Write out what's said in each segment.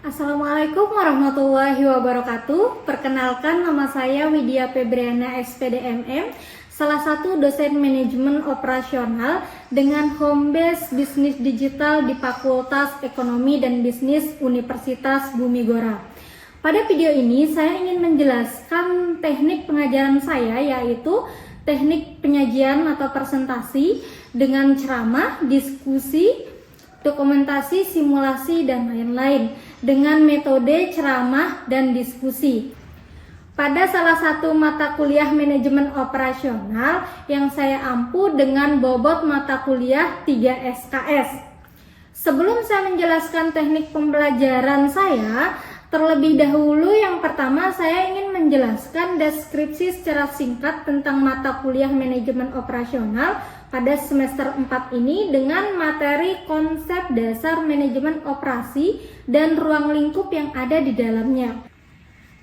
Assalamualaikum warahmatullahi wabarakatuh. Perkenalkan, nama saya Widya Febriana SPDMM, salah satu dosen manajemen operasional dengan home base bisnis digital di Fakultas Ekonomi dan Bisnis Universitas Bumi Gora. Pada video ini saya ingin menjelaskan teknik pengajaran saya, yaitu teknik penyajian atau presentasi dengan ceramah, diskusi, dokumentasi, simulasi, dan lain-lain dengan metode ceramah dan diskusi. Pada salah satu mata kuliah manajemen operasional yang saya ampu dengan bobot mata kuliah 3 SKS. Sebelum saya menjelaskan teknik pembelajaran saya, terlebih dahulu yang pertama saya ingin menjelaskan deskripsi secara singkat tentang mata kuliah manajemen operasional pada semester 4 ini dengan materi konsep dasar manajemen operasi dan ruang lingkup yang ada di dalamnya.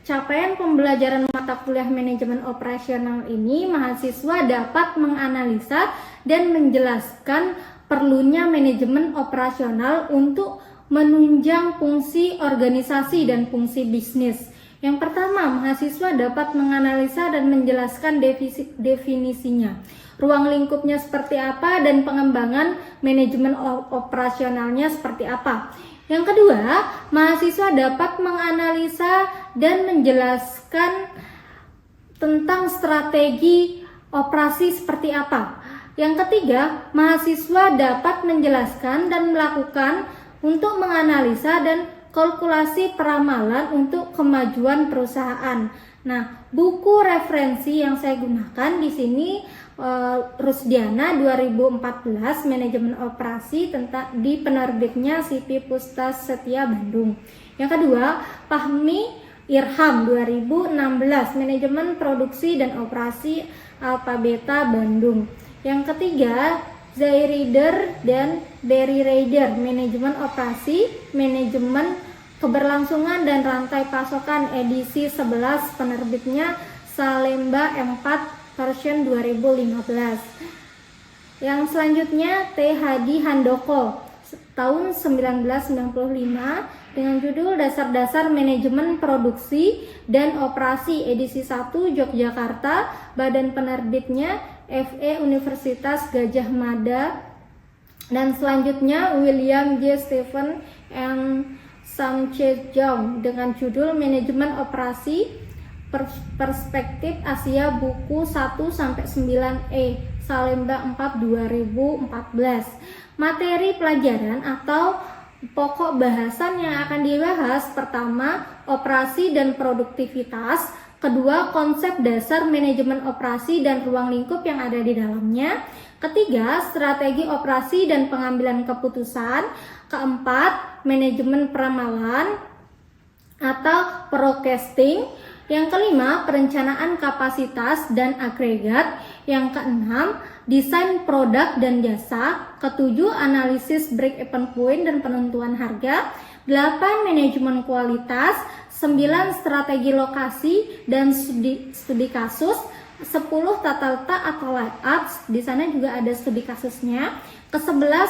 Capaian pembelajaran mata kuliah manajemen operasional ini, mahasiswa dapat menganalisa dan menjelaskan perlunya manajemen operasional untuk menunjang fungsi organisasi dan fungsi bisnis. Yang pertama, mahasiswa dapat menganalisa dan menjelaskan definisinya, ruang lingkupnya seperti apa, dan pengembangan manajemen operasionalnya seperti apa. Yang kedua, mahasiswa dapat menganalisa dan menjelaskan tentang strategi operasi seperti apa. Yang ketiga, mahasiswa dapat menjelaskan dan melakukan untuk menganalisa dan kalkulasi peramalan untuk kemajuan perusahaan. Nah, buku referensi yang saya gunakan di sini Rusdiana 2014 manajemen operasi di penerbitnya CV Pustas Setia Bandung. Yang kedua, Fahmi Irham 2016 manajemen produksi dan operasi Alpha Beta Bandung. Yang ketiga, Zairider dan Barry Raider manajemen operasi, manajemen keberlangsungan dan rantai pasokan edisi 11 penerbitnya Salemba M4 version 2015. Yang selanjutnya T. Hadi Handoko tahun 1995 dengan judul Dasar-dasar Manajemen Produksi dan Operasi edisi 1 Yogyakarta, badan penerbitnya FE Universitas Gadjah Mada. Dan selanjutnya William J. Stephen and Sam Chejong dengan judul Manajemen Operasi Perspektif Asia buku 1-9E Salemba 4 2014. Materi pelajaran atau pokok bahasan yang akan dibahas: pertama, operasi dan produktivitas; kedua, konsep dasar manajemen operasi dan ruang lingkup yang ada di dalamnya; ketiga, strategi operasi dan pengambilan keputusan; keempat, manajemen peramalan atau forecasting; yang kelima, perencanaan kapasitas dan agregat; yang keenam, desain produk dan jasa; ketujuh, analisis break-even point dan penentuan harga; 8, manajemen kualitas; 9, strategi lokasi dan studi kasus; 10, tata letak atau layout, di sana juga ada studi kasusnya; ke-11,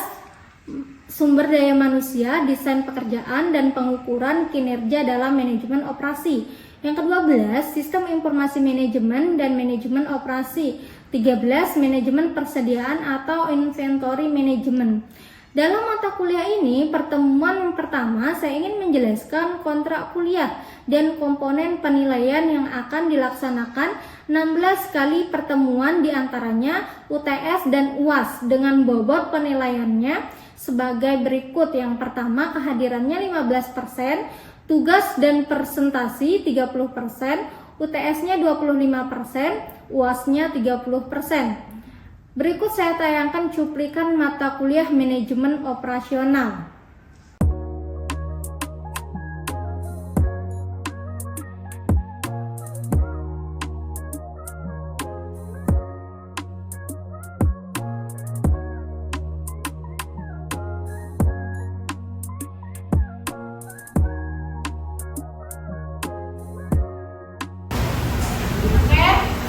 sumber daya manusia, desain pekerjaan dan pengukuran kinerja dalam manajemen operasi; yang ke-12, sistem informasi manajemen dan manajemen operasi; 13, manajemen persediaan atau inventory management. Dalam mata kuliah ini, pertemuan pertama saya ingin menjelaskan kontrak kuliah dan komponen penilaian yang akan dilaksanakan 16 kali pertemuan, diantaranya UTS dan UAS dengan bobot penilaiannya sebagai berikut. Yang pertama, kehadirannya 15%, tugas dan presentasi 30%, UTS-nya 25%, UAS-nya 30%. Berikut saya tayangkan cuplikan mata kuliah manajemen operasional.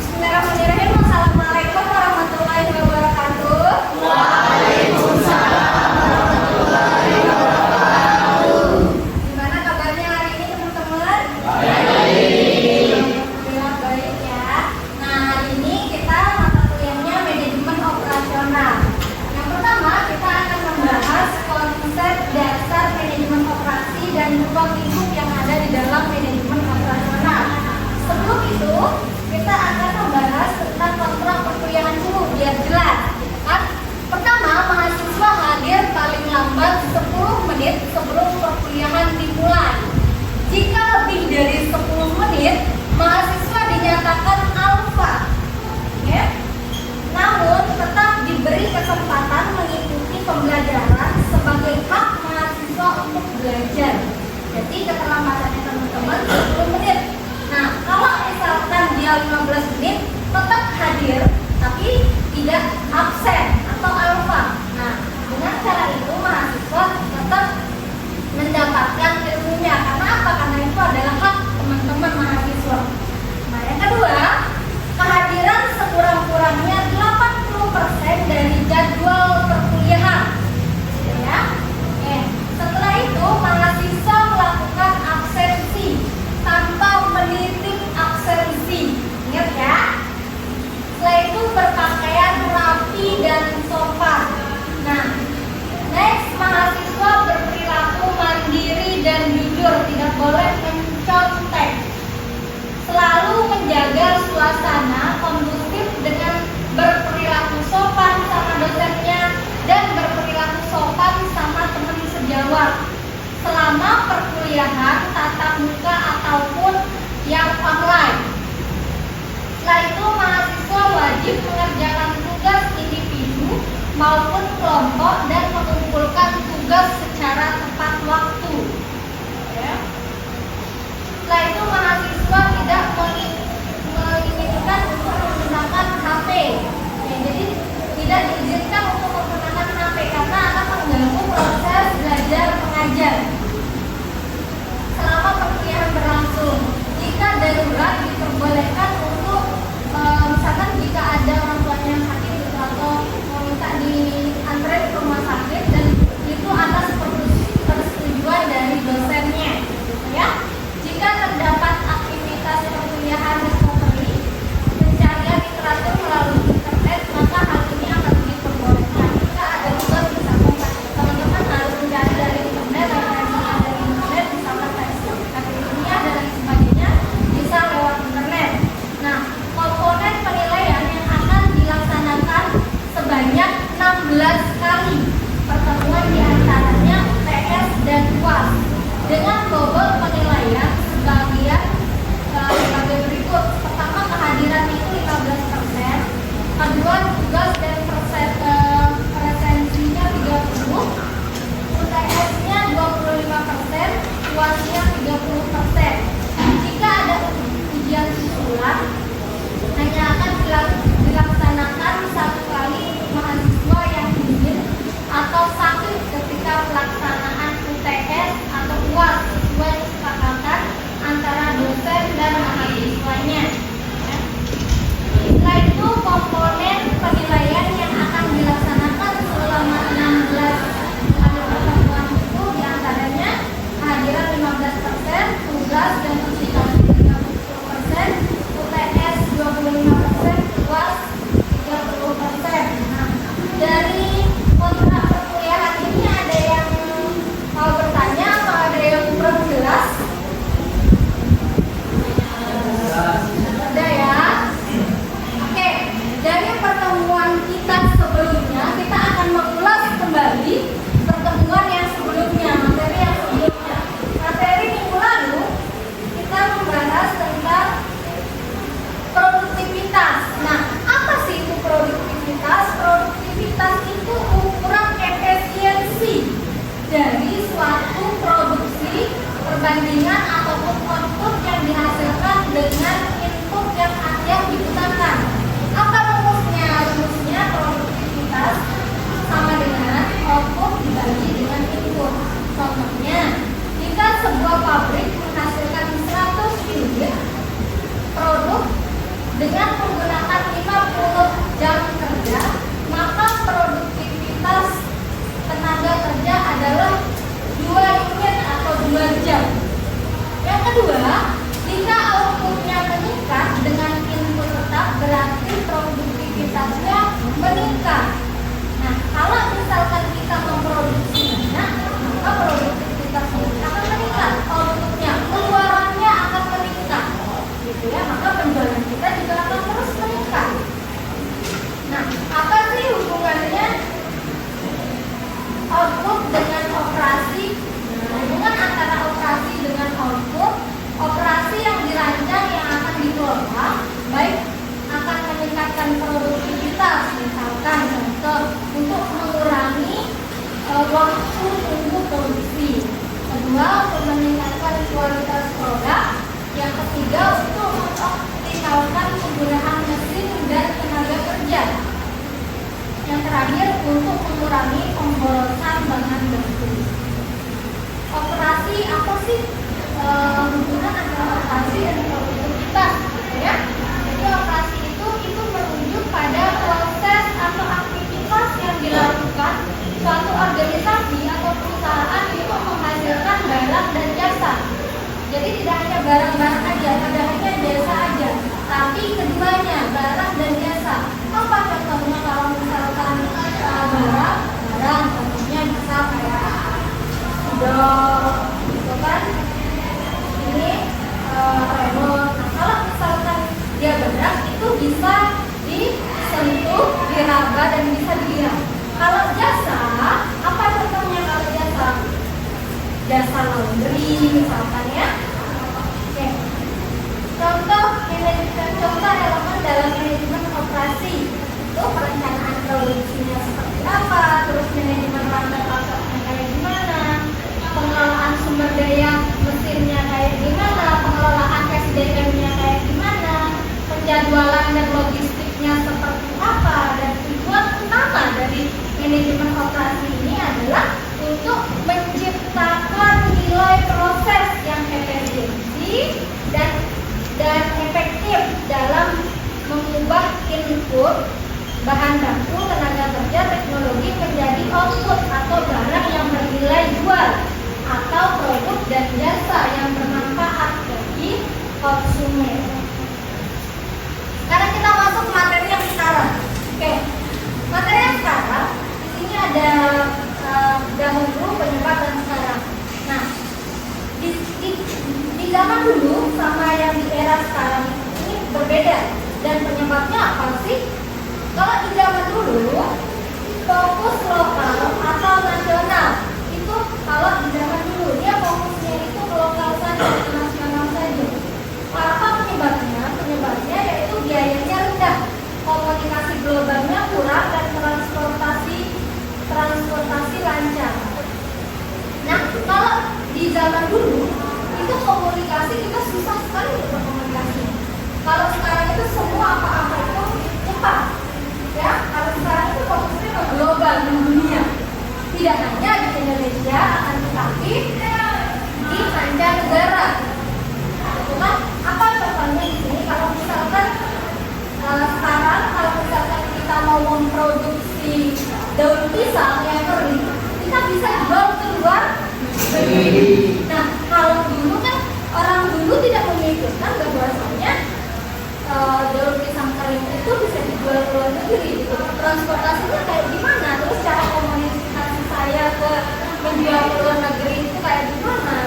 Bismillahirrahmanirrahim. Assalamualaikum warahmatullahi wabarakatuh. Waalaikumsalam warahmatullahi wabarakatuh. perkuliahan dimulai. Jika lebih dari 10 menit, mahasiswa dinyatakan alfa. Ya. Namun tetap diberi kesempatan mengikuti pembelajaran sebagai hak mahasiswa untuk belajar. Jadi keterlambatannya teman-teman 10 menit. Nah, kalau misalkan dia 15 menit, tetap hadir, tapi tidak absen atau alfa. Nah, dengan cara itu mahasiswa tetap mendapatkan ilmunya. Karena apa? Karena itu adalah hak teman-teman mahasiswa. Nah, yang kedua, kehadiran sekurang-kurangnya 80% dari jadwal perkuliahan. Ya. Oke. Setelah itu mahasiswa melakukan absensi tanpa menitip absensi. Ingat ya. Setelah itu berpakaian rapi dan sopan. Nah, next, mahasiswa berperilaku mandiri dan jujur, tidak boleh mencontek. Selalu menjaga suasana kondusif dengan berperilaku sopan sama dosennya dan berperilaku sopan sama teman sejawat selama perkuliahan tatap muka ataupun yang online. Setelah itu mahasiswa wajib mengerjakan tugas individu maupun kelompok dan mengumpulkan tugas secara tepat waktu. Ya. Setelah itu mahasiswa tidak menginginkan untuk menggunakan HP. Ya, jadi tidak diizinkan untuk menggunakan HP karena akan mengganggu proses belajar mengajar selama perkuliahan berlangsung. Jika darurat diperbolehkan untuk misalkan jika ada orang tuanya yang sakit gitu, atau minta diantar ke rumah sakit, dan itu atas persetujuan dari dosennya, gitu ya. Jika terdapat aktivitas perkuliahan recovery, pencarian literatur melalui internet, maka hal ini akan diperbolehkan. Jika ada tugas misalkan teman-teman harus mencari dari internet, dari internet misalkan teks ilmiah dan lain sebagainya, bisa lewat internet. Nah, komponen penilaian yang akan dilaksanakan sebanyak 16 kali pertemuan, diantaranya UTS dan UAS dengan bobot penilaian sebagai berikut. Pertama, kehadiran itu 15%, kedua, tugas dan presensinya 30%, UTS-nya 25%, UAS-nya 30%. Jika ada ujian susulan, hanya akan dilaksanakan 1 kali untuk mahasiswa yang izin atau sakit ketika pelaksanaan UTS atau UAS sesuai kesepakatan antara dosen dan mahasiswanya. Setelah itu, komponen penilaian yang akan dilaksanakan selama 16 kali pertemuan itu diantaranya kehadiran 15%, tugas dan ujian 30%, UTS 25%, UAS 30%. Nah, dari kontrak perkuliahan ini ada yang mau bertanya atau ada yang kurang jelas? Ada ya? Oke, dari pertemuan kita sebelumnya, kita akan mengulas kembali pertemuan yang sebelumnya, materi yang sebelumnya. Materi minggu lalu kita membahas tentang produktivitas. Nah, apa sih itu produktivitas? Produktivitas itu ukuran efisiensi dari suatu produksi, perbandingan ataupun output yang dihasilkan dengan input yang digunakan. Apa rumusnya? Rumusnya produktivitas sama dengan output dibagi dengan input. Contohnya, jika sebuah pabrik menghasilkan 100 unit produk dengan menggunakan 50 jam kerja, maka produktivitas tenaga kerja adalah 2 unit atau 2 jam. Yang kedua, jika outputnya meningkat dengan input tetap, berarti produktivitasnya meningkat. Nah, kalau misalkan kita memproduksi minyak, maka produktivitasnya akan meningkat, outputnya, keluarannya akan meningkat, gitu ya. Maka penjualan kita juga akan terus meningkat. Nah, apa sih hubungannya output dengan operasi? Hubungan kualitas produk. Yang ketiga, untuk mengoptimalkan penggunaan mesin dan tenaga kerja. Yang terakhir, untuk mengurangi pemborosan bahan baku. Operasi apa sih hubungan antara operasi dan produktivitas, gitu ya? Jadi operasi itu merujuk pada proses atau aktivitas yang dilakukan suatu organisasi atau perusahaan untuk menghasilkan barang dan jasa. Jadi tidak hanya barang-barang aja, tidak hanya jasa aja, tapi keduanya, barang dan jasa. Apa contohnya kalau misalkan barang contohnya bisa kayak gitu kan? Ini remote. Nah, kalau misalkan dia berat itu bisa disentuh, diraba dan bisa dilihat. Kalau jasa, apa contohnya kalau jasa? Jasa laundry misalkan ya. Oke. Contoh elemen dalam manajemen operasi itu perencanaan produksinya seperti apa, terus manajemen rantai pasarnya kayak gimana, pengelolaan sumber daya mesinnya kayak gimana, pengelolaan SDM-nya kayak gimana, penjadwalan dan logistiknya seperti apa. Dan tujuan utama dari manajemen operasi ini adalah untuk menciptakan nilai proses yang efisiensi dan efektif dalam mengubah input bahan baku, tenaga kerja, teknologi menjadi output atau barang yang bernilai jual atau produk dan jasa yang bermanfaat bagi konsumen. Sekarang kita masuk materi yang sekarang. Oke, materi yang sekarang di sini ada dahulu, penyebab dan sekarang. Nah, di zaman dulu sama yang di era sekarang ini berbeda. Dan penyebabnya apa sih? Kalau di zaman dulu fokus lokal atau nasional, itu kalau di zaman dulu dia fokusnya itu ke lokal saja, ke nasional saja. Apa penyebabnya? Penyebabnya yaitu biayanya rendah, komunikasi globalnya kurang, dan transportasi lancar. Nah, kalau di zaman dulu itu komunikasi kita susah sekali untuk berkomunikasi. Kalau sekarang itu semua apa-apa itu cepat, ya. Kalau sekarang itu fokusnya ke global, dunia. Tidak hanya di Indonesia, akan tetapi di mancanegara. Itu kan apa contohnya di sini? Kalau misalkan sekarang kalau misalkan kita mau memproduksi daun pisang yang kering, kita bisa jual ke luar negeri. Nah, kalau dulu kan orang dulu tidak memikirkan bahwasanya daun pisang kering itu bisa dijual ke luar negeri. Gitu. Transportasinya kayak gimana? Terus cara komunikasi saya ke menjual ke luar negeri itu kayak gimana?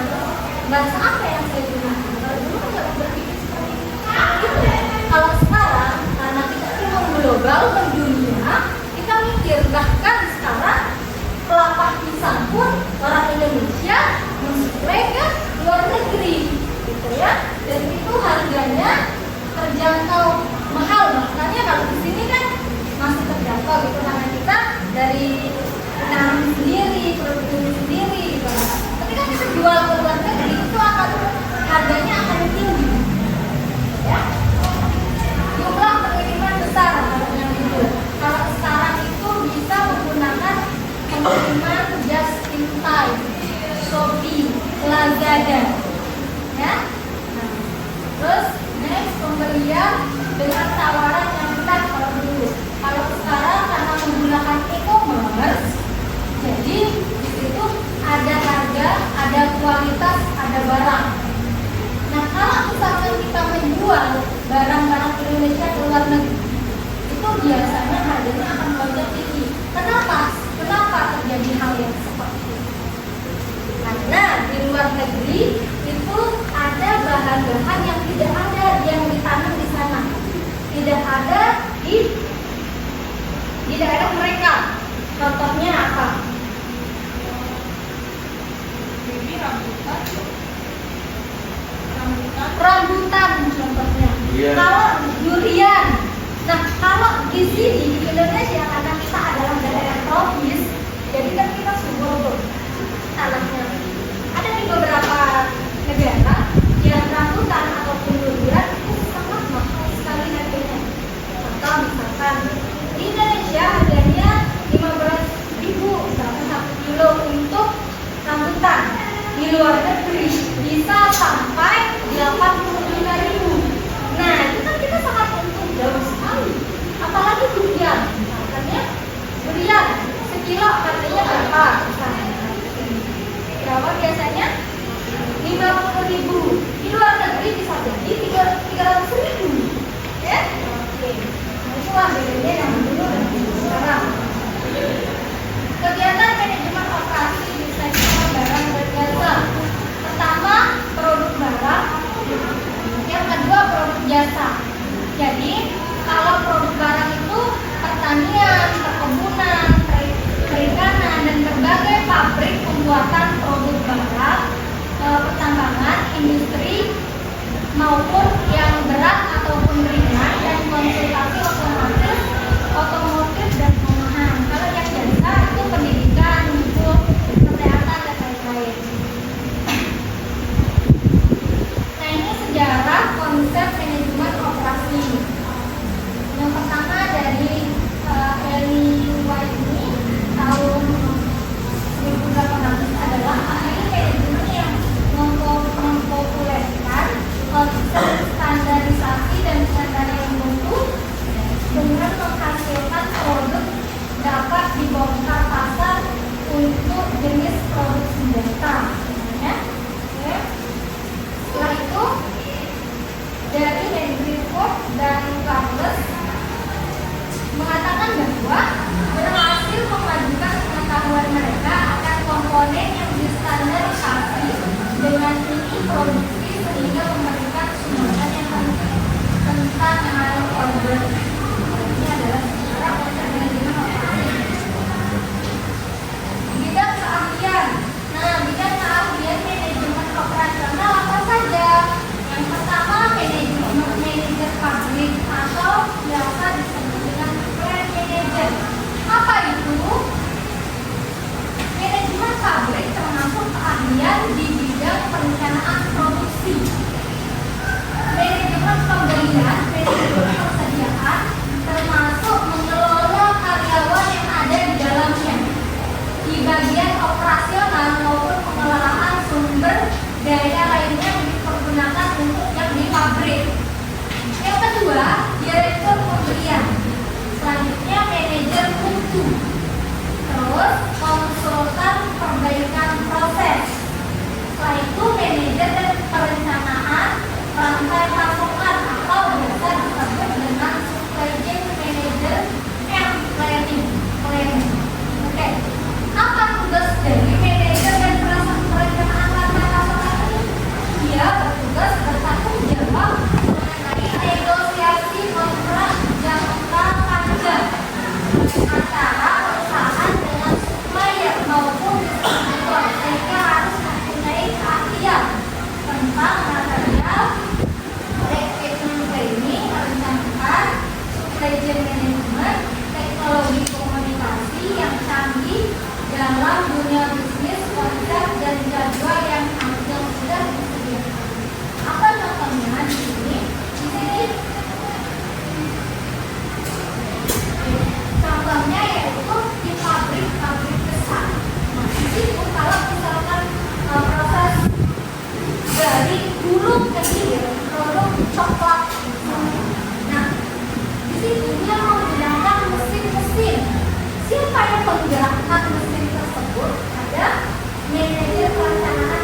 Bahasa apa yang saya gunakan? Kalau dulu kan nggak berpikir seperti itu. Kalau sekarang karena kita cuma global, mendunia, kita mikir bahkan sekarang kelapa pisang pun orang Indonesia mensuplai ke luar negeri, gitu ya. Dan itu harganya terjangkau, mahal. Makanya kalau di sini kan masih terjangkau gitu karena kita dari tanam sendiri, produksi sendiri, gitu. Ketika kita jual ke luar negeri itu akan harganya akan tinggi, ya. Jumlah pengiriman besar yang itu. Kalau sekarang itu bisa menggunakan pengiriman just in time, Shopee, Lazada, ya. Nah, terus next pembelian dengan tawaran yang rendah kalau dulu. Kalau sekarang karena menggunakan e-commerce, jadi di situ ada harga, ada kualitas, ada barang. Nah, kalau misalkan kita menjual barang-barang Indonesia ke luar negeri, itu biasanya harganya akan melonjak tinggi. Kenapa terjadi hal yang seperti itu? Karena di luar negeri itu ada bahan-bahan yang tidak ada yang ditanam di sana, tidak ada di daerah mereka. Contohnya apa? Rambutan contohnya. Kalau durian. Nah, kalau di sini di Indonesia karena kita adalah daerah tropis, jadi kan kita subur tanahnya. Ada di beberapa negara di luar negeri bisa sampai 85.000. Nah, itu kan kita sangat untung jauh sekali. Apalagi durian, makanya durian sekilo harganya berapa? Berapa biasanya? 50.000. Di luar negeri bisa jadi 300.000. Ya? Oke. Nah, itulah bedanya yang dulu dan sekarang. Kegiatan manajemen operasi di sektor barang dan jasa. Pertama, produk barang. Yang kedua, produk jasa. Jadi, kalau produk barang itu pertanian, perkebunan, perikanan, dan berbagai pabrik pembuatan produk barang, pertambangan, industri, maupun yang berat ataupun ringan, dan konsultasi otomotif dan perumahan. Kalau yang jasa itu pendidikan, hukum, kesehatan, dan lain-lain. Nah, ini sejarah konsep manajemen operasi. Yang pertama dari Eli Waini tahun 1800 adalah ahli manajemen yang mempopulerkan konsep standarisasi dan standar yang mutu dengan menghasilkan produk dapat dibongkar pasar untuk jenis produk senjata. Ya. Oke. Setelah itu dari Henry Ford dan Charles mengatakan bahwa berhasil memajukan pengetahuan mereka akan komponen yang distandarisasi dengan ini produksi sehingga memberikan sumbangan yang penting tentang hal order. Ini adalah sejarah konsep manajemen operasi. Bidang keahlian. Nah, bidang keahlian manajemen operasional apa saja? Yang pertama, manajer pabrik atau biasa disebut dengan plant manager. Apa itu? Manajemen pabrik termasuk keahlian di bidang perencanaan produksi, manajemen pembelian, manajemen persediaan, termasuk mengelola karyawan yang ada di dalamnya, di bagian operasional maupun pengelolaan sumber daya lainnya yang dipergunakan untuk yang di pabrik. Yang kedua, direktur pembelian. Selanjutnya manajer mutu. Terus konsultan perbaikan proses. Setelah itu manajer dan perencanaan rantai pasokan atau biasa disebut dengan supply chain manager and planning. Oke. Apa tugas dari manajer dan perencanaan rantai pasokan ini? Dia bertugas bertanggung jawab mengenai negosiasi kontrak jangka panjang antara perusahaan dengan supplier maupun distributor, sehingga harus mempunyai keahlian tentang material, equipment planning, perencanaan, supply chain management, teknologi komunikasi yang canggih dalam dunia bisnis, konsep dan jadwal yang sudah disediakan. Apa contohnya di sini? Di sini contohnya yaitu di pabrik besar. Nah, di situ kalau misalkan proses dari hulu ke hilir produk coklat. Nah, di situ dia menggunakan mesin-mesin. Siapa yang menggerakkan mesin tersebut? Ada manajer perencanaan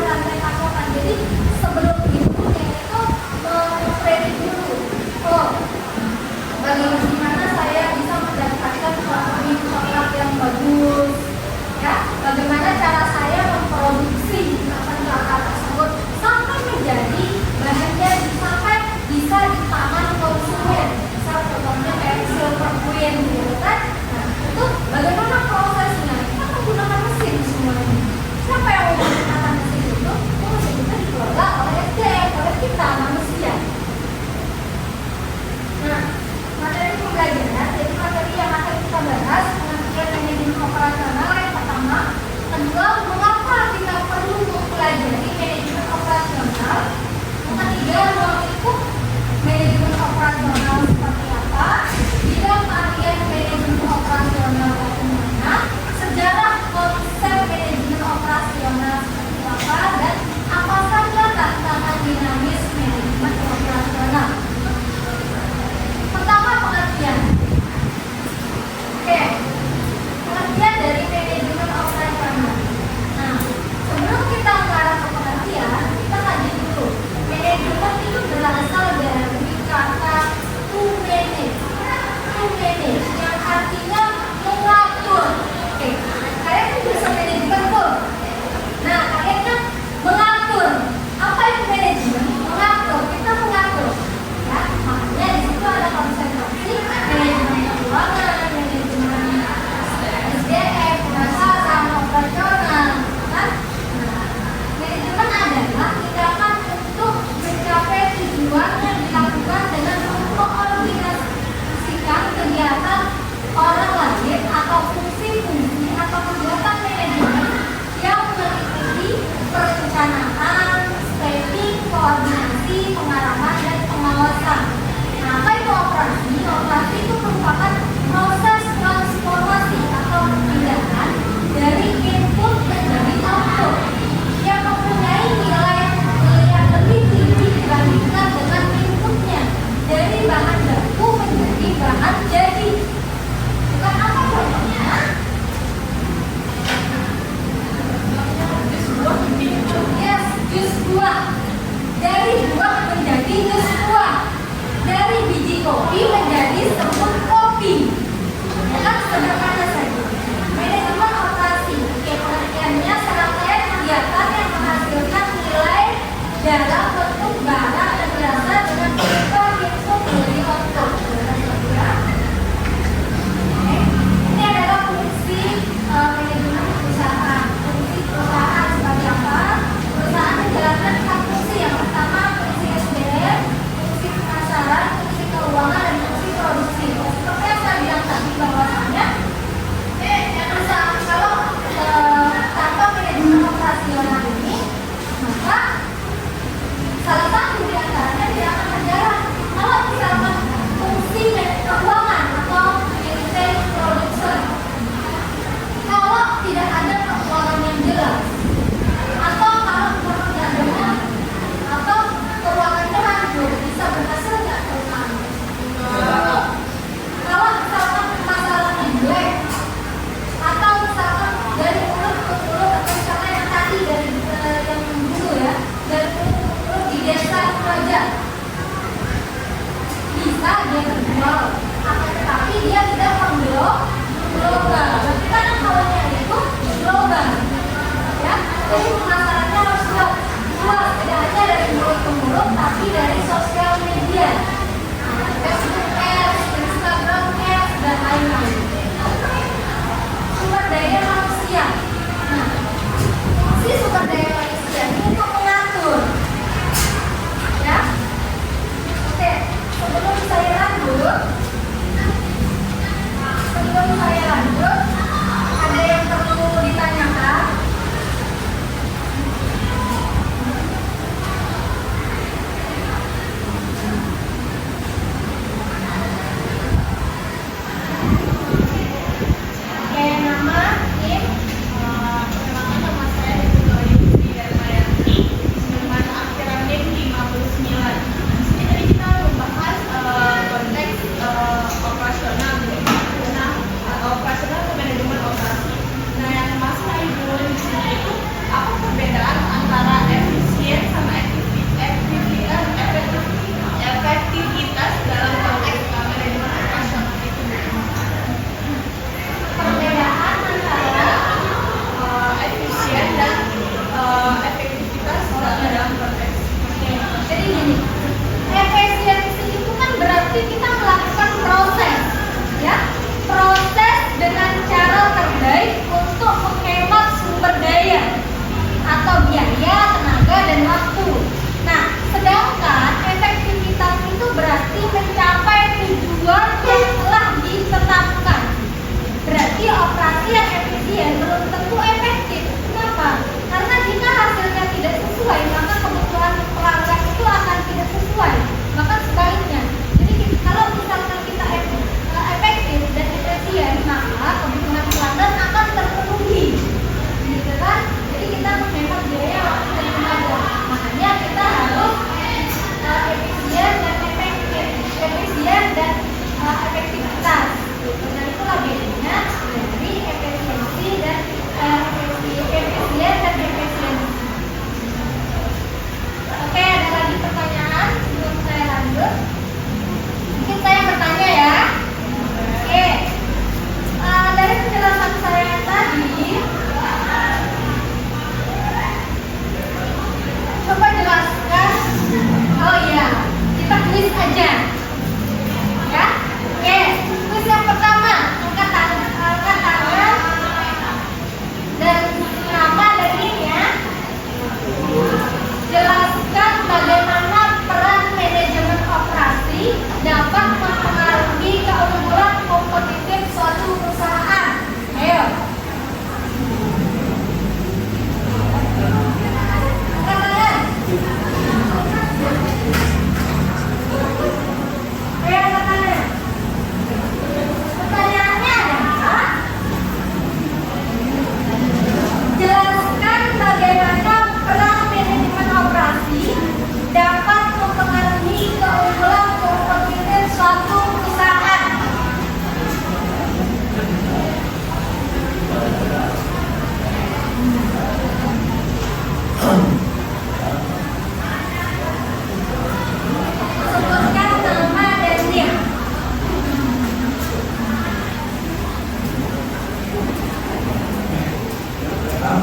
Dengan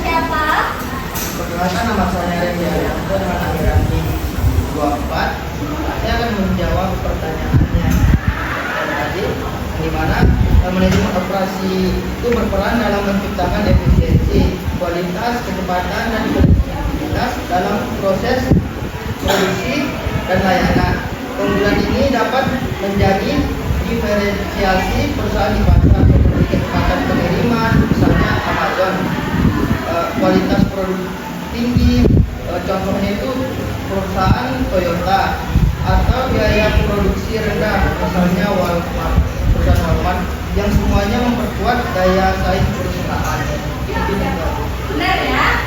siapa? Perkenalkan, nama saya Randy Arianto dengan aliransi 24. Saya akan menjawab pertanyaannya tadi, di mana manajemen operasi itu berperan dalam menciptakan efisiensi, kualitas, kecepatan, dan produktivitas dalam proses produksi dan layanan. Keunggulan ini dapat menjadi diferensiasi perusahaan di pasar seperti kecepatan pengiriman, misalnya Amazon, kualitas produk tinggi, contohnya itu perusahaan Toyota, atau biaya produksi rendah, misalnya Walmart, perusahaan Walmart, yang semuanya memperkuat daya saing perusahaan. Benar ya?